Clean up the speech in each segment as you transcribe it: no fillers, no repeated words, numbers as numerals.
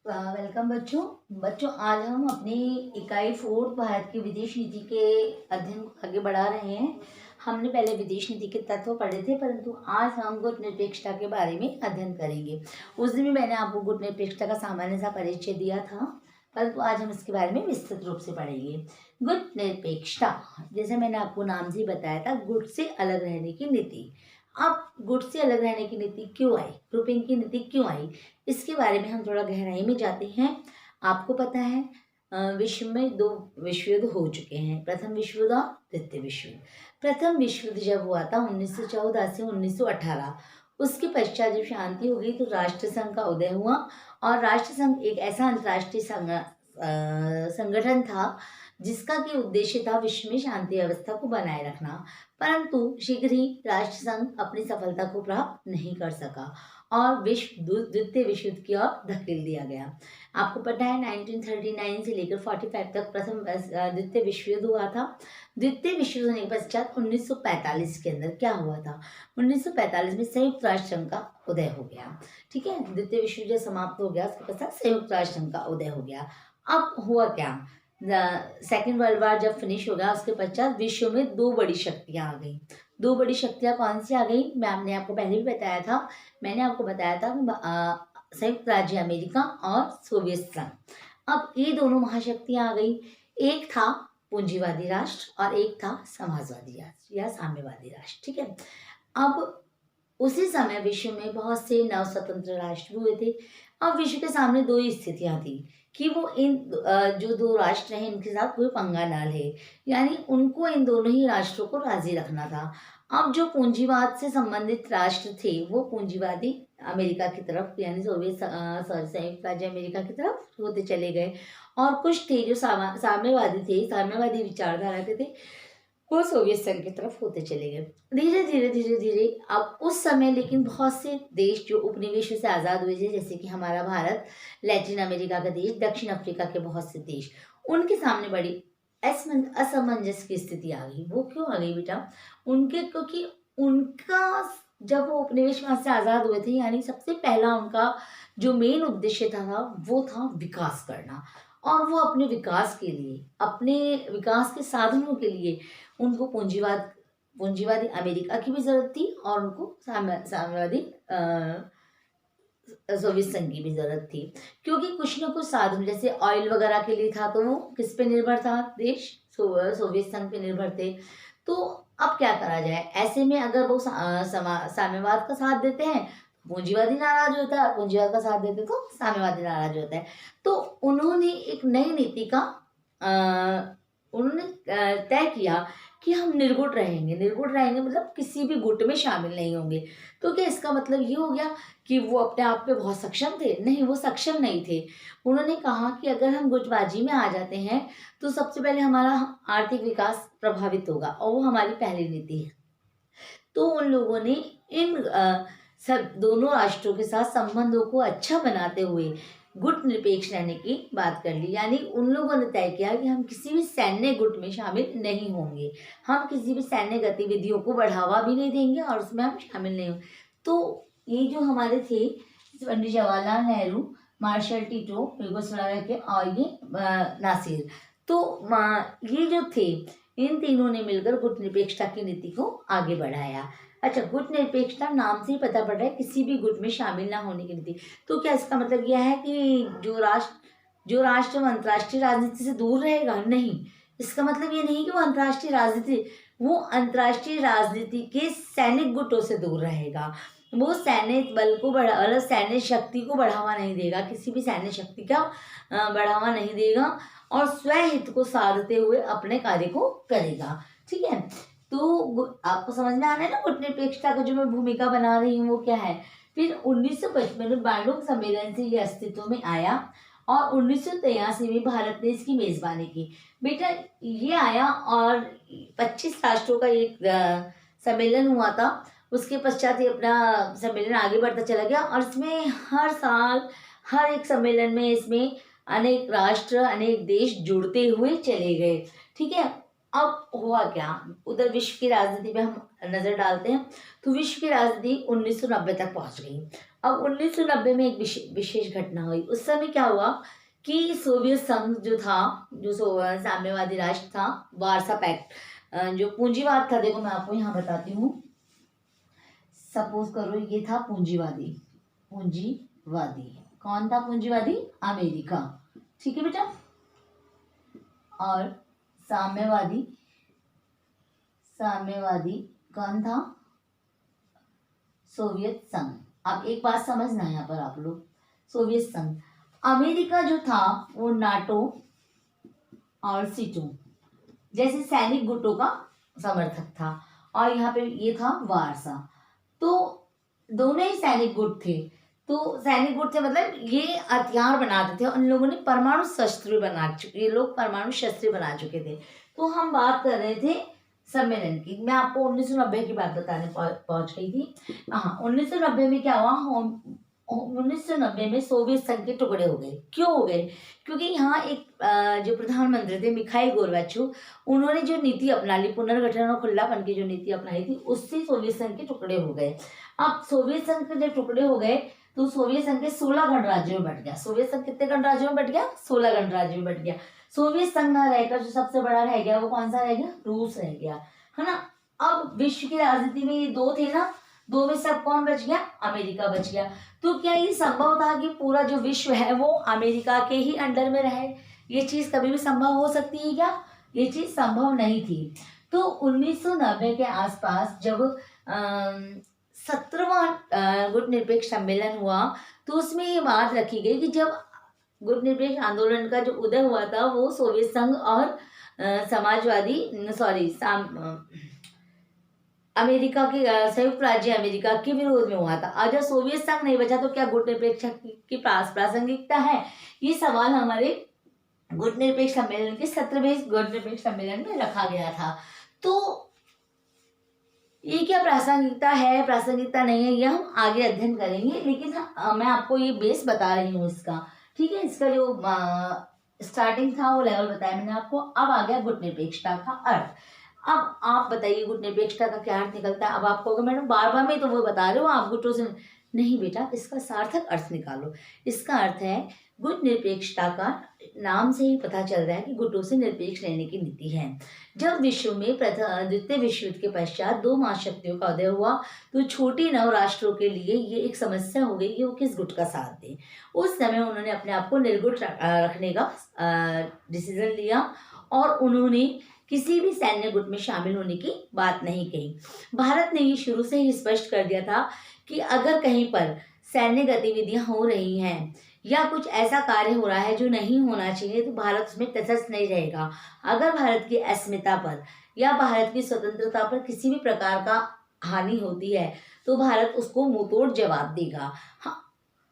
Welcome बच्चों। आज हम अपनी इकाई 4 भारत की विदेश नीति के अध्ययन को आगे बढ़ा रहे हैं। हमने पहले विदेश नीति के तत्व पढ़े थे, परंतु आज हम गुटनिरपेक्षता के बारे में अध्ययन करेंगे। उस दिन भी मैंने आपको गुटनिरपेक्षता का सामान्य सा परिचय दिया था, परंतु आज हम इसके बारे में विस्तृत रूप से पढ़ेंगे। गुटनिरपेक्षता, जैसे मैंने आपको नाम से बताया था, गुट से अलग रहने की नीति। अब गुट से अलग रहने की नीति क्यों आई, ग्रुपिंग की नीति क्यों आई, इसके बारे में हम थोड़ा गहराई में जाते हैं। आपको पता है विश्व में 2 विश्व युद्ध हो चुके हैं, प्रथम विश्व युद्ध और द्वितीय विश्व युद्ध। प्रथम विश्व युद्ध जब हुआ था 1914 से 1918, उसके पश्चात जब शांति हो गई तो राष्ट्र संघ का उदय हुआ। और राष्ट्र संघ एक ऐसा अंतर्राष्ट्रीय संगठन था जिसका कि उद्देश्य था विश्व में शांति व्यवस्था को बनाए रखना। परंतु शीघ्र ही राष्ट्र संघ अपनी सफलता को प्राप्त नहीं कर सका और द्वितीय विश्व युद्ध की ओर धकेल दिया गया। आपको पता है 1939 से लेकर 45 तक द्वितीय विश्व युद्ध हुआ था। द्वितीय विश्व युद्ध होने के पश्चात 1945 के अंदर क्या हुआ था, 1945 में संयुक्त राष्ट्र संघ का उदय हो गया। ठीक है, द्वितीय विश्व युद्ध समाप्त हो गया, उसके पश्चात संयुक्त राष्ट्र संघ का उदय हो गया। अब हुआ क्या, सेकेंड वर्ल्ड वॉर जब फिनिश हो गया, उसके पश्चात विश्व में 2 बड़ी शक्तियां आ गई। 2 बड़ी शक्तियां कौन सी आ गई, मैंने आपको पहले भी बताया था। मैंने आपको बताया था संयुक्त राज्य अमेरिका और सोवियत संघ। अब ये दोनों महाशक्तियां आ गई। एक था पूंजीवादी राष्ट्र और एक था समाजवादी राष्ट्र या साम्यवादी राष्ट्र। ठीक है, अब उसी समय विश्व में बहुत से नव स्वतंत्र राष्ट्र हुए थे। अब विश्व के सामने 2 ही स्थितियां थी कि वो इन जो 2 राष्ट्र हैं इनके साथ कोई पंगा ना ले, यानी उनको इन दोनों ही राष्ट्रों को राजी रखना था। अब जो पूंजीवाद से संबंधित राष्ट्र थे वो पूंजीवादी अमेरिका की तरफ यानी संयुक्त राज्य अमेरिका की तरफ होते चले गए, और कुछ थे जो साम्यवादी थे, साम्यवादी विचारधारा के थे, वो सोवियत संघ की तरफ होते चले गए। धीरे धीरे अब उस समय लेकिन बहुत से देश जो उपनिवेशों से आज़ाद हुए थे, जैसे कि हमारा भारत, लैटिन अमेरिका का देश, दक्षिण अफ्रीका के बहुत से देश, उनके सामने बड़ी असमंजस की स्थिति आ गई। वो क्यों आ गई बेटा, क्योंकि उनका जब वो उपनिवेश वहां से आज़ाद हुए थे, यानी सबसे पहला उनका जो मेन उद्देश्य था वो था विकास करना। और वो अपने विकास के लिए, अपने विकास के साधनों के लिए उनको पूंजीवादी अमेरिका की भी जरूरत थी और उनको साम्यवादी सोवियत संघ की भी जरूरत थी, क्योंकि कुछ न कुछ साधन जैसे ऑयल वगैरह के लिए था तो वो किस पे निर्भर था, देश सोवियत संघ पे निर्भर थे। तो अब क्या करा जाए, ऐसे में अगर वो साम्यवाद का साथ देते हैं पूंजीवादी नाराज होता है, पूंजीवाद का साथ देते तो साम्यवादी नाराज होता है। तो उन्होंने एक नई नीति का उन्होंने तय किया कि हम निर्गुट रहेंगे मतलब किसी भी गुट में शामिल नहीं होंगे। तो क्या इसका मतलब ये हो गया कि वो अपने आप पे बहुत सक्षम थे? नहीं, वो सक्षम नहीं थे। उन्होंने कहा कि अगर हम गुटबाजी में आ जाते हैं तो सबसे पहले हमारा आर्थिक विकास प्रभावित होगा, और वो हमारी पहली नीति है। तो उन लोगों ने इन सब दोनों राष्ट्रों के साथ संबंधों को अच्छा बनाते हुए गुट निरपेक्ष रहने की बात कर ली, यानी उन लोगों ने तय किया कि हम किसी भी सैन्य गुट में शामिल नहीं होंगे, हम किसी भी सैन्य गतिविधियों को बढ़ावा भी नहीं देंगे और उसमें हम शामिल नहीं होंगे। तो ये जो हमारे थे Pandit Jawaharlal Nehru, marshal Tito Yugoslavia के, और ये नासिर, तो ये जो थे इन तीनों ने मिलकर गुट निरपेक्षता की नीति को आगे बढ़ाया। अच्छा, गुट निरपेक्षता नाम से ही पता पड़ रहा है किसी भी गुट में शामिल ना होने की नीति। तो क्या इसका मतलब यह है कि जो राष्ट्र अंतर्राष्ट्रीय राजनीति से दूर रहेगा? नहीं, इसका मतलब ये नहीं कि वो अंतर्राष्ट्रीय राजनीति के सैनिक गुटों से दूर रहेगा। वो सैन्य बल को सैन्य शक्ति को बढ़ावा नहीं देगा, किसी भी सैन्य शक्ति का बढ़ावा नहीं देगा, और स्वहित को साधते हुए अपने कार्य को करेगा। ठीक है, तो आपको समझ में आ रहा है ना गुटनिरपेक्षता का जो मैं भूमिका बना रही हूँ वो क्या है। फिर 1955 में बैंडोंग सम्मेलन से ये अस्तित्व में आया और 1983 में भारत ने इसकी मेजबानी की। बेटा ये आया और 25 राष्ट्रों का एक सम्मेलन हुआ था। उसके पश्चात ये अपना सम्मेलन आगे बढ़ता चला गया, और इसमें हर साल हर एक सम्मेलन में इसमें अनेक राष्ट्र, अनेक देश जुड़ते हुए चले गए। ठीक है, अब हुआ क्या, उधर विश्व की राजनीति में हम नजर डालते हैं तो विश्व की राजनीति 1990 तक पहुंच गई। अब 1990 में एक विशेष घटना हुई। उस समय क्या हुआ कि सोवियत संघ जो था, जो साम्यवादी राष्ट्र था, वार्सा पैक्ट, जो पूंजीवाद था, देखो मैं आपको यहाँ बताती हूँ। सपोज करो ये था पूंजीवादी। पूंजीवादी कौन था? पूंजीवादी अमेरिका, ठीक है बेटा। और साम्यवादी कौन था? सोवियत संघ। अब एक बात समझना है यहाँ पर आप लोग, सोवियत संघ। अमेरिका जो था वो नाटो और सीटो जैसे सैनिक गुटों का समर्थक था, और यहाँ पे ये था वार्सा। तो दोनों ही सैनिक गुट थे। तो सैनिक गुट थे मतलब ये हथियार बनाते थे, उन लोगों ने परमाणु शस्त्र बना चुके, ये लोग परमाणु शस्त्र बना चुके थे। तो हम बात कर रहे थे सम्मेलन की। मैं आपको 1990 की बात बताने पहुंच गई थी। हाँ, 1990 में क्या हुआ? 1990 में सोवियत संघ के टुकड़े हो गए। क्यों हो गए? क्योंकि यहाँ एक जो प्रधानमंत्री थे मिखाइल गोर्बाचोव, उन्होंने जो नीति अपना ली, पुनर्गठन और खुलापन की जो नीति अपनाई थी, उससे सोवियत संघ के टुकड़े हो गए। अब सोवियत संघ के जब टुकड़े हो गए तो सोवियत संघ के 16 गणराज्यों में बट गया। सोवियत संघ कितने गणराज्यों में बट गया? 16 गणराज्यों में बट गया। सोवियत संघ ना रहकर जो सबसे बड़ा रह गया वो कौन सा रह गया? रूस रह गया, है ना। अब विश्व की राजनीति में ये दो थे ना, दो में सब कौन बच गया? अमेरिका बच गया। तो क्या ये संभव था कि पूरा जो विश्व है वो अमेरिका के ही अंडर में रहे? ये चीज कभी भी संभव हो सकती है क्या? ये चीज संभव नहीं थी। तो 1990 के आसपास जब 17वां गुट निरपेक्ष सम्मेलन हुआ तो उसमें ये बात रखी गई कि जब गुट निरपेक्ष आंदोलन का जो उदय हुआ था वो सोवियत संघ और अमेरिका के संयुक्त राज्य अमेरिका के विरोध में हुआ था। और जब सोवियत संघ नहीं बचा तो क्या गुट निरपेक्ष की प्रासंगिकता है? ये सवाल हमारे गुट निरपेक्ष सम्मेलन के 17वें गुट निरपेक्ष सम्मेलन में रखा गया था। तो ये क्या प्रासंगिकता है, प्रासंगिकता नहीं है, ये हम आगे अध्ययन करेंगे। लेकिन मैं आपको ये बेस बता रही हूँ इसका, ठीक है। इसका जो स्टार्टिंग था वो लेवल बताया मैंने आपको। अब आ गया गुट निरपेक्षता का अर्थ। अब आप बताइए गुट निरपेक्षता का क्या अर्थ निकलता है? अब आप कहोगे मैडम बार मैं तो वो बता रहे हो, आप गुटों से नहीं बेटा, इसका सार्थक अर्थ निकालो। इसका अर्थ है गुट निरपेक्षता का नाम से ही पता चल रहा है कि गुटों से निरपेक्ष रहने की नीति है। जब विश्व में द्वितीय विश्व युद्ध के पश्चात दो महाशक्तियों का उदय हुआ तो छोटी नव राष्ट्रों के लिए ये एक समस्या हो गई कि वो किस गुट का साथ दें। उस समय उन्होंने अपने आप को निर्गुट रखने का डिसीजन लिया और उन्होंने किसी भी सैन्य गुट में शामिल होने की बात नहीं कही। भारत ने ये शुरू से ही स्पष्ट कर दिया था कि अगर कहीं पर सैन्य गतिविधियां हो रही हैं या कुछ ऐसा कार्य हो रहा है जो नहीं होना चाहिए तो भारत उसमें तटस्थ नहीं रहेगा। अगर भारत की अस्मिता पर या भारत की स्वतंत्रता पर किसी भी प्रकार का हानि होती है तो भारत उसको मुंहतोड़ जवाब देगा। हाँ,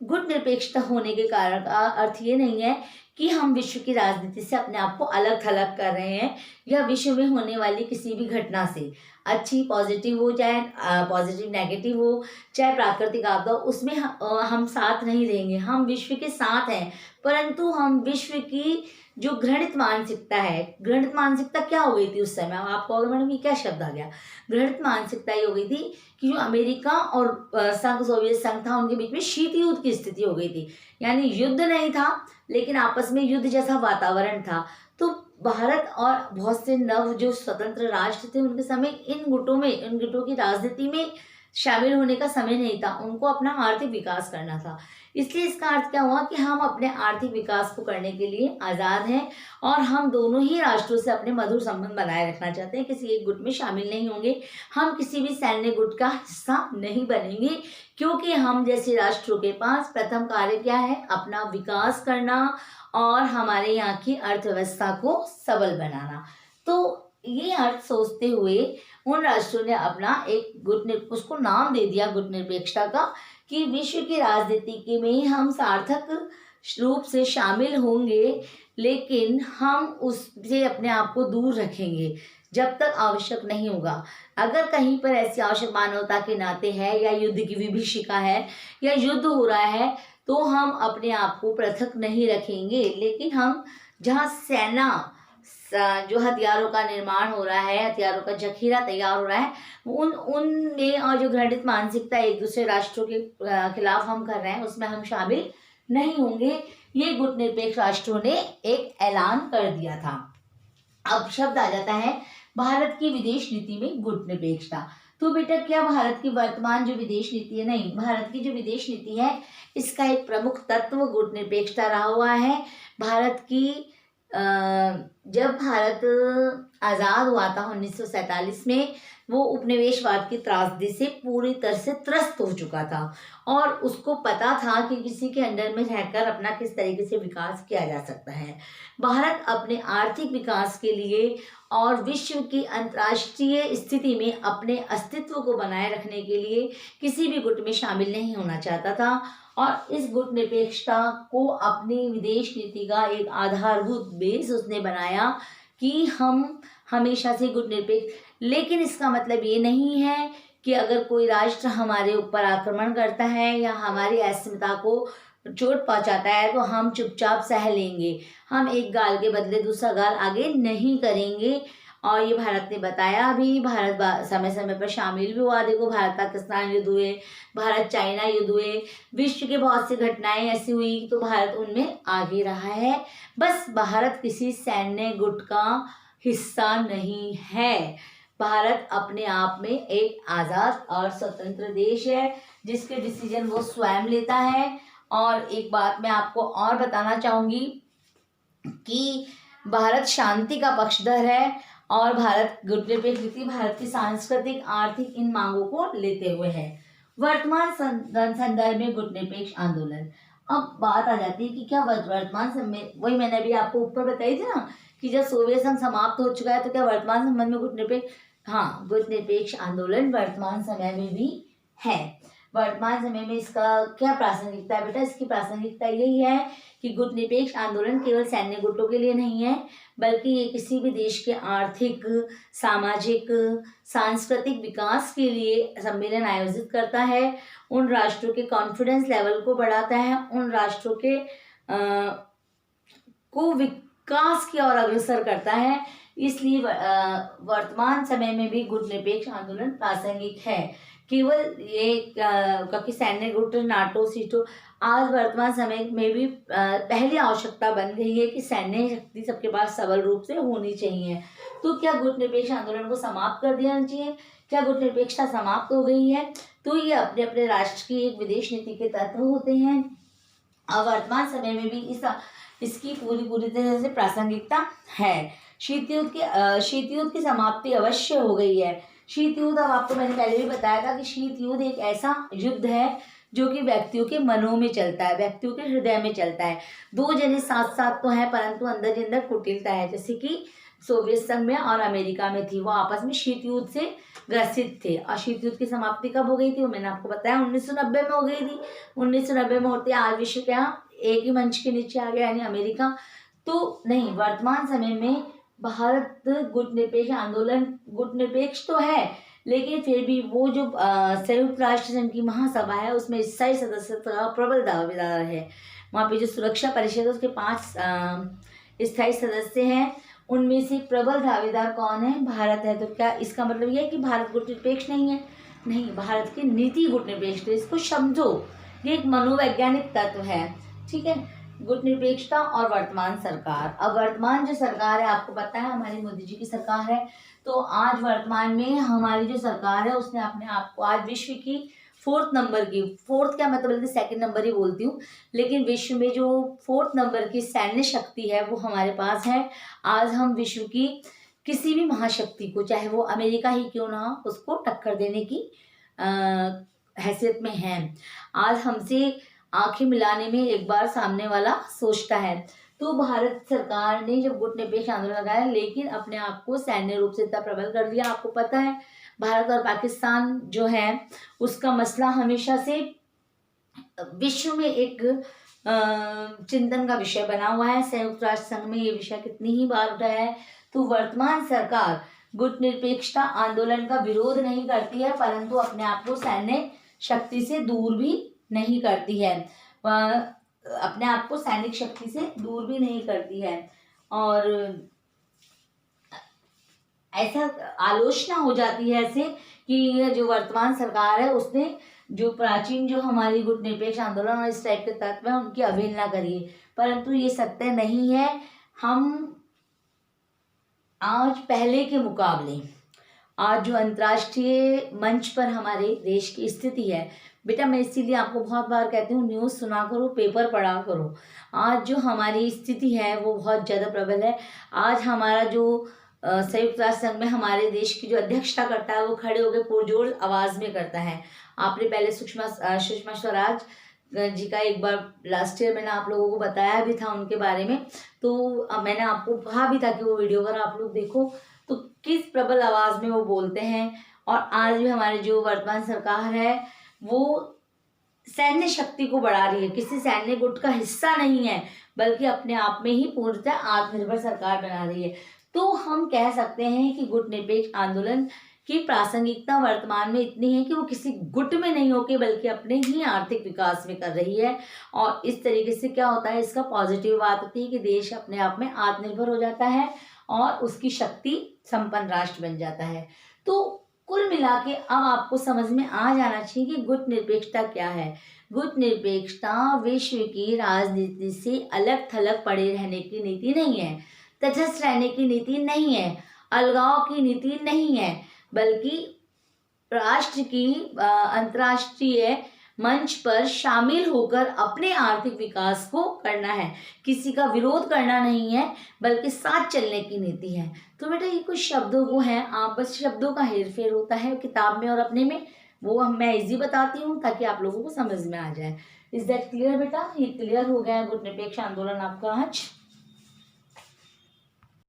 गुट निरपेक्षता होने के कारण का अर्थ ये नहीं है कि हम विश्व की राजनीति से अपने आप को अलग थलग कर रहे हैं या विश्व में होने वाली किसी भी घटना से, अच्छी पॉजिटिव हो चाहे पॉजिटिव नेगेटिव हो, चाहे प्राकृतिक आपदा, उसमें हम साथ नहीं देंगे। हम विश्व के साथ हैं, परंतु हम विश्व की जो घृणित मानसिकता है, घृणित मानसिकता क्या हो गई थी उस समय? आप कहोगे मैडम ये क्या शब्द आ गया? घृणित मानसिकता ये हो गई थी कि जो अमेरिका और सोवियत संघ था उनके बीच में शीत युद्ध की स्थिति हो गई थी। यानी युद्ध नहीं था लेकिन आपस में युद्ध जैसा वातावरण था। तो भारत और बहुत से नव जो स्वतंत्र राष्ट्र थे उनके समय इन गुटों की राजनीति में शामिल होने का समय नहीं था, उनको अपना आर्थिक विकास करना था। इसलिए इसका अर्थ क्या हुआ कि हम अपने आर्थिक विकास को करने के लिए आज़ाद हैं और हम दोनों ही राष्ट्रों से अपने मधुर संबंध बनाए रखना चाहते हैं। किसी एक गुट में शामिल नहीं होंगे, हम किसी भी सैन्य गुट का हिस्सा नहीं बनेंगे, क्योंकि हम जैसे राष्ट्रों के पास प्रथम कार्य क्या है? अपना विकास करना और हमारे यहाँ की अर्थव्यवस्था को सबल बनाना। तो ये अर्थ सोचते हुए उन राष्ट्रों ने अपना एक उसको नाम दे दिया गुट निरपेक्षता का, कि विश्व की राजनीति में हम सार्थक रूप से शामिल होंगे लेकिन हम उससे अपने आप को दूर रखेंगे जब तक आवश्यक नहीं होगा। अगर कहीं पर ऐसी आवश्यक मानवता के नाते है या युद्ध की विभीषिका है या युद्ध हो रहा है तो हम अपने आप को पृथक नहीं रखेंगे, लेकिन हम जहाँ जो हथियारों का निर्माण हो रहा है, हथियारों का जखीरा तैयार हो रहा है, उनमें और जो घृणित मानसिकता एक दूसरे राष्ट्रों के खिलाफ हम कर रहे हैं, उसमें हम शामिल नहीं होंगे। ये गुटनिरपेक्ष राष्ट्रों ने एक ऐलान कर दिया था। अब शब्द आ जाता है भारत की विदेश नीति में गुटनिरपेक्षता। तो बेटा क्या भारत की वर्तमान जो विदेश नीति है, नहीं, भारत की जो विदेश नीति है इसका एक प्रमुख तत्व गुटनिरपेक्षता रहा हुआ है। भारत की जब भारत आज़ाद हुआ था 1947 में, वो उपनिवेशवाद की त्रासदी से पूरी तरह से त्रस्त हो चुका था और उसको पता था कि किसी के अंडर में रहकर अपना किस तरीके से विकास किया जा सकता है। भारत अपने आर्थिक विकास के लिए और विश्व की अंतर्राष्ट्रीय स्थिति में अपने अस्तित्व को बनाए रखने के लिए किसी भी गुट में शामिल नहीं होना चाहता था और इस गुटनिरपेक्षता को अपनी विदेश नीति का एक आधारभूत बेस उसने बनाया कि हम हमेशा से गुटनिरपेक्ष। लेकिन इसका मतलब ये नहीं है कि अगर कोई राष्ट्र हमारे ऊपर आक्रमण करता है या हमारी अस्मिता को चोट पहुंचाता है तो हम चुपचाप सह लेंगे, हम एक गाल के बदले दूसरा गाल आगे नहीं करेंगे। और ये भारत ने बताया भी, भारत समय समय पर शामिल भी हुआ। देखो, भारत पाकिस्तान युद्ध हुए, भारत चाइना युद्ध हुए, विश्व के बहुत सी घटनाएं ऐसी हुई तो भारत उनमें आगे रहा है। बस भारत किसी सैन्य गुट का हिस्सा नहीं है। भारत अपने आप में एक आज़ाद और स्वतंत्र देश है जिसके डिसीजन वो स्वयं लेता है। और एक बात मैं आपको और बताना चाहूँगी कि भारत शांति का पक्षधर है और भारत गुटनिरपेक्ष नीति भारत की सांस्कृतिक आर्थिक इन मांगों को लेते हुए है। वर्तमान संदर्भ में गुटनिरपेक्ष आंदोलन। अब बात आ जाती है कि क्या वर्तमान समय, वही मैंने अभी आपको ऊपर बताई थी ना कि जब सोवियत संघ समाप्त हो चुका है तो क्या वर्तमान संबंध में गुटनिरपेक्ष, हाँ, गुटनिरपेक्ष आंदोलन वर्तमान समय में भी है। वर्तमान समय में इसका क्या प्रासंगिकता है बेटा? इसकी प्रासंगिकता यही है कि गुटनिरपेक्ष आंदोलन केवल सैन्य गुटों के लिए नहीं है, बल्कि ये किसी भी देश के आर्थिक, सामाजिक, सांस्कृतिक विकास के लिए सम्मेलन आयोजित करता है, उन राष्ट्रों के कॉन्फिडेंस लेवल को बढ़ाता है, उन राष्ट्रों के को विकास की ओर अग्रसर करता है। इसलिए वर्तमान समय में भी गुटनिरपेक्ष आंदोलन प्रासंगिक है। केवल ये क्योंकि सैन्य गुट, नाटो, सीटो, आज वर्तमान समय में भी पहली आवश्यकता बन गई है कि सैन्य शक्ति सबके पास सबल रूप से होनी चाहिए। तो क्या गुटनिरपेक्ष आंदोलन को समाप्त कर देना चाहिए? क्या गुटनिरपेक्षता समाप्त हो गई है? तो ये अपने अपने राष्ट्र की एक विदेश नीति के तत्व होते हैं और वर्तमान समय में भी इसकी पूरी तरह से प्रासंगिकता है। शीत युद्ध की समाप्ति अवश्य हो गई है। शीत युद्ध, अब आपको मैंने पहले भी बताया था कि शीत युद्ध एक ऐसा युद्ध है जो कि व्यक्तियों के मनों में चलता है, व्यक्तियों के हृदय में चलता है। दो जने साथ साथ तो हैं परंतु अंदर ही अंदर कुटिलता है, जैसे कि सोवियत संघ में और अमेरिका में थी। वो आपस में शीत युद्ध से ग्रसित थे। और शीत युद्ध की समाप्ति कब हो गई थी? वो मैंने आपको बताया 1990 में हो गई थी। 1990 में होते आज विश्व क्या एक ही मंच के नीचे आ गया, यानी अमेरिका। तो नहीं, वर्तमान समय में भारत गुटनिरपेक्ष तो है, लेकिन फिर भी वो जो संयुक्त राष्ट्र संघ की महासभा है उसमें स्थायी सदस्यत्व का प्रबल दावेदार है। वहाँ पे जो सुरक्षा परिषद है उसके 5 स्थायी सदस्य हैं, उनमें से प्रबल दावेदार कौन है? भारत है। तो क्या इसका मतलब यह है कि भारत गुटनिरपेक्ष नहीं है? नहीं, भारत की नीति गुटनिरपेक्ष है। इसको समझो, ये एक मनोवैज्ञानिक तत्व है, ठीक है। गुटनिरपेक्षता और वर्तमान सरकार। अब वर्तमान जो सरकार है, आपको पता है हमारी मोदी जी की सरकार है। तो आज वर्तमान में हमारी जो सरकार है उसने अपने आप को आज विश्व की 4th नंबर की, 4th क्या मतलब बल्कि 2nd नंबर ही बोलती हूँ, लेकिन विश्व में जो 4th नंबर की सैन्य शक्ति है वो हमारे पास है। आज हम विश्व की किसी भी महाशक्ति को, चाहे वो अमेरिका ही क्यों ना हो, उसको टक्कर देने की हैसियत में हैं। आज हमसे आंखें मिलाने में एक बार सामने वाला सोचता है। तो भारत सरकार ने जब गुटनिरपेक्ष आंदोलन लगाया, लेकिन अपने आप को सैन्य रूप से इतना प्रबल कर दिया। आपको पता है भारत और पाकिस्तान जो है उसका मसला हमेशा से विश्व में एक चिंतन का विषय बना हुआ है। संयुक्त राष्ट्र संघ में ये विषय कितनी ही बार उठाया है। तो वर्तमान सरकार गुटनिरपेक्षता आंदोलन का विरोध नहीं करती है, परंतु अपने आप को सैन्य शक्ति से दूर भी नहीं करती है, अपने आप को सैनिक शक्ति से दूर भी नहीं करती है। और ऐसा आलोचना हो जाती है ऐसे कि यह जो वर्तमान सरकार है उसने जो प्राचीन जो हमारी गुटनिरपेक्ष आंदोलन और इस टाइप के तत्व है उनकी अवहेलना करी है, परंतु ये सत्य नहीं है। हम आज पहले के मुकाबले आज जो अंतर्राष्ट्रीय मंच पर हमारे देश की स्थिति है, बेटा मैं इसीलिए आपको बहुत बार कहती हूँ न्यूज़ सुना करो, पेपर पढ़ा करो। आज जो हमारी स्थिति है वो बहुत ज़्यादा प्रबल है। आज हमारा जो संयुक्त राष्ट्र संघ में हमारे देश की जो अध्यक्षता करता है वो खड़े होकर पुरजोर आवाज़ में करता है। आपने पहले सुषमा स्वराज जी का एक बार लास्ट ईयर मैंने आप लोगों को बताया भी था उनके बारे में, तो मैंने आपको कहा भी था कि वो वीडियो अगर आप लोग देखो तो किस प्रबल आवाज़ में वो बोलते हैं। और आज भी हमारी जो वर्तमान सरकार है वो सैन्य शक्ति को बढ़ा रही है, किसी सैन्य गुट का हिस्सा नहीं है, बल्कि अपने आप में ही पूर्णतः आत्मनिर्भर सरकार बना रही है। तो हम कह सकते हैं कि गुट निरपेक्ष आंदोलन की प्रासंगिकता वर्तमान में इतनी है कि वो किसी गुट में नहीं होके बल्कि अपने ही आर्थिक विकास में कर रही है। और इस तरीके से क्या होता है, इसका पॉजिटिव बात होती है कि देश अपने आप में आत्मनिर्भर हो जाता है और उसकी शक्ति संपन्न राष्ट्र बन जाता है। तो कुल मिला के अब आपको समझ में आ जाना चाहिए कि गुट निरपेक्षता क्या है। गुट निरपेक्षता विश्व की राजनीति से अलग थलग पड़े रहने की नीति नहीं है, तटस्थ रहने की नीति नहीं है, अलगाव की नीति नहीं है, बल्कि राष्ट्र की अंतर्राष्ट्रीय मंच पर शामिल होकर अपने आर्थिक विकास को करना है। किसी का विरोध करना नहीं है बल्कि साथ चलने की नीति है। तो बेटा ये कुछ शब्दों को है, आप बस शब्दों का हेरफेर होता है किताब में और अपने में, वो मैं इजी बताती हूँ ताकि आप लोगों को समझ में आ जाए। इज दैट क्लियर बेटा? ये क्लियर हो गया गुट निरपेक्ष आंदोलन आपका आज?